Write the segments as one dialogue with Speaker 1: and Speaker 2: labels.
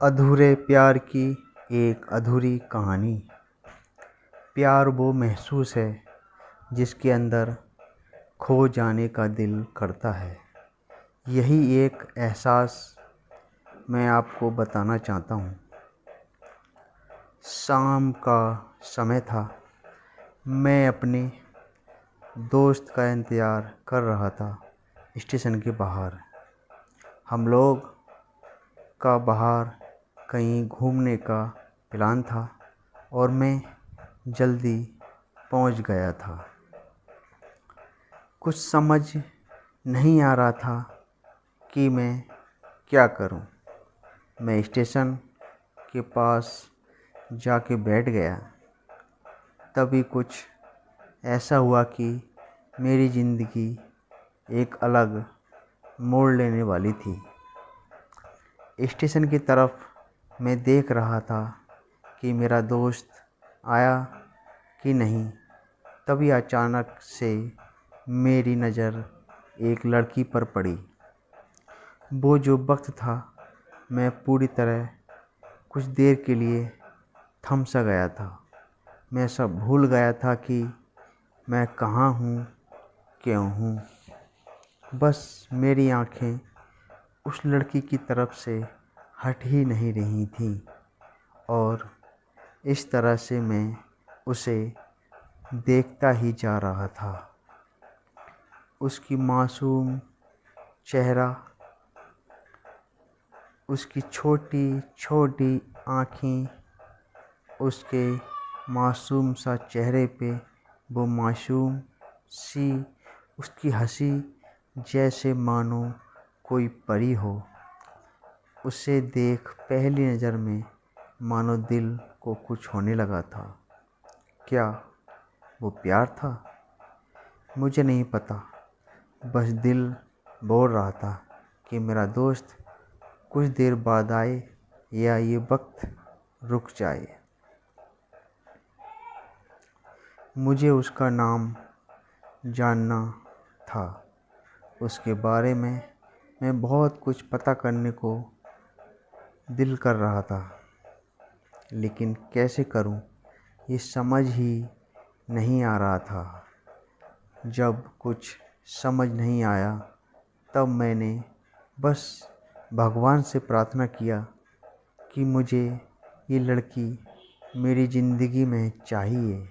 Speaker 1: अधूरे प्यार की एक अधूरी कहानी। प्यार वो महसूस है जिसके अंदर खो जाने का दिल करता है। यही एक एहसास मैं आपको बताना चाहता हूँ। शाम का समय था। मैं अपने दोस्त का इंतज़ार कर रहा था स्टेशन के बाहर। हम लोग का बाहर कहीं घूमने का प्लान था और मैं जल्दी पहुंच गया था। कुछ समझ नहीं आ रहा था कि मैं क्या करूं। मैं स्टेशन के पास जाके बैठ गया। तभी कुछ ऐसा हुआ कि मेरी ज़िंदगी एक अलग मोड़ लेने वाली थी। स्टेशन की तरफ मैं देख रहा था कि मेरा दोस्त आया कि नहीं। तभी अचानक से मेरी नज़र एक लड़की पर पड़ी। वो जो वक्त था, मैं पूरी तरह कुछ देर के लिए थम सा गया था। मैं सब भूल गया था कि मैं कहाँ हूँ, क्यों हूँ। बस मेरी आँखें उस लड़की की तरफ से हट ही नहीं रही थीं और इस तरह से मैं उसे देखता ही जा रहा था। उसकी मासूम चेहरा, उसकी छोटी छोटी आँखें, उसके मासूम सा चेहरे पे वो मासूम सी उसकी हंसी, जैसे मानो कोई परी हो। उसे देख पहली नज़र में मानो दिल को कुछ होने लगा था। क्या वो प्यार था? मुझे नहीं पता। बस दिल बोल रहा था कि मेरा दोस्त कुछ देर बाद आए या ये वक्त रुक जाए। मुझे उसका नाम जानना था। उसके बारे में मैं बहुत कुछ पता करने को दिल कर रहा था, लेकिन कैसे करूं ये समझ ही नहीं आ रहा था। जब कुछ समझ नहीं आया तब मैंने बस भगवान से प्रार्थना किया कि मुझे ये लड़की मेरी ज़िंदगी में चाहिए।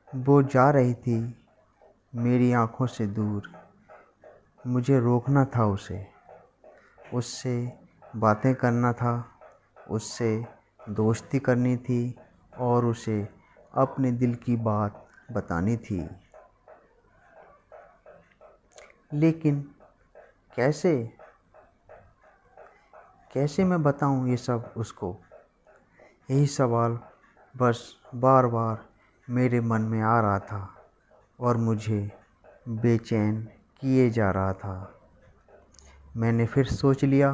Speaker 1: वो जा रही थी मेरी आँखों से दूर। मुझे रोकना था उसे, उससे बातें करना था, उससे दोस्ती करनी थी और उसे अपने दिल की बात बतानी थी। लेकिन कैसे कैसे मैं बताऊं ये सब उसको? यही सवाल बस बार बार मेरे मन में आ रहा था और मुझे बेचैन किए जा रहा था। मैंने फिर सोच लिया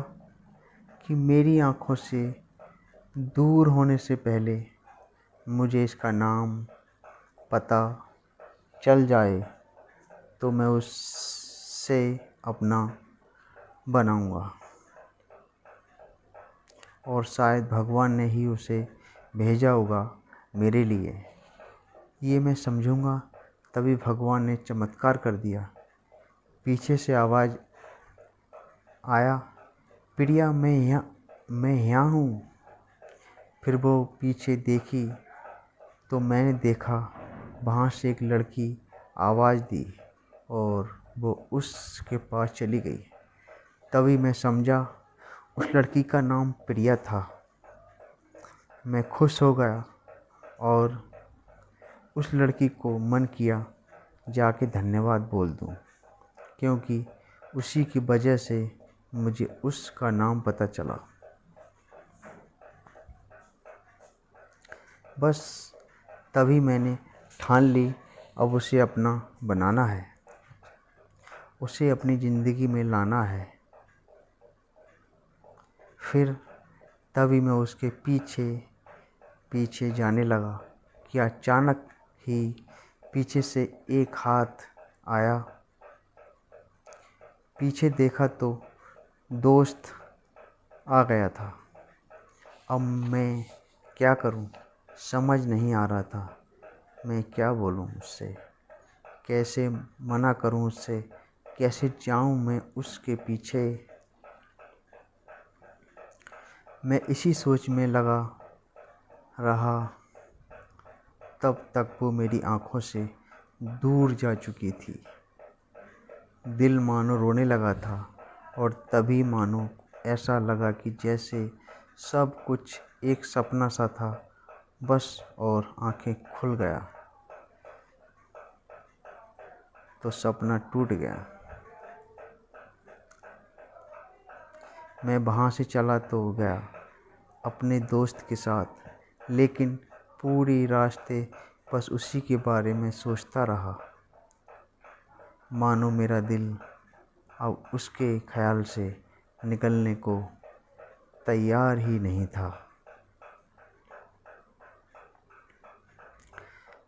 Speaker 1: कि मेरी आँखों से दूर होने से पहले मुझे इसका नाम पता चल जाए तो मैं उससे अपना बनाऊंगा और शायद भगवान ने ही उसे भेजा होगा मेरे लिए। ये मैं समझूंगा। तभी भगवान ने चमत्कार कर दिया। पीछे से आवाज़ आया, प्रिया मैं यहाँ हूँ। फिर वो पीछे देखी तो मैंने देखा वहाँ से एक लड़की आवाज़ दी और वो उसके पास चली गई। तभी मैं समझा उस लड़की का नाम प्रिया था। मैं खुश हो गया और उस लड़की को मन किया जाके धन्यवाद बोल दूं, क्योंकि उसी की वजह से मुझे उसका नाम पता चला। बस तभी मैंने ठान ली, अब उसे अपना बनाना है, उसे अपनी ज़िंदगी में लाना है। फिर तभी मैं उसके पीछे पीछे जाने लगा कि अचानक ही पीछे से एक हाथ आया। पीछे देखा तो दोस्त आ गया था। अब मैं क्या करूं, समझ नहीं आ रहा था। मैं क्या बोलूं उससे, कैसे मना करूं उससे, कैसे जाऊं मैं उसके पीछे। मैं इसी सोच में लगा रहा। तब तक वो मेरी आंखों से दूर जा चुकी थी। दिल मानो रोने लगा था और तभी मानो ऐसा लगा कि जैसे सब कुछ एक सपना सा था बस, और आंखें खुल गया तो सपना टूट गया। मैं वहाँ से चला तो गया अपने दोस्त के साथ, लेकिन पूरी रास्ते बस उसी के बारे में सोचता रहा। मानो मेरा दिल अब उसके ख्याल से निकलने को तैयार ही नहीं था।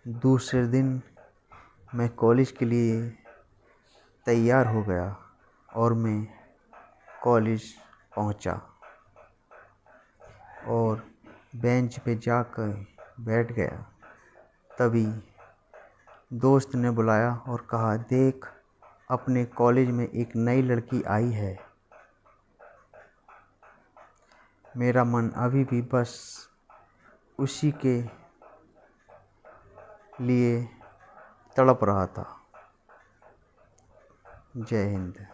Speaker 1: दूसरे दिन मैं कॉलेज के लिए तैयार हो गया और मैं कॉलेज पहुंचा और बेंच पे जाकर बैठ गया। तभी दोस्त ने बुलाया और कहा, देख, अपने कॉलेज में एक नई लड़की आई है। मेरा मन अभी भी बस उसी के लिए तड़प रहा था। जय हिंद।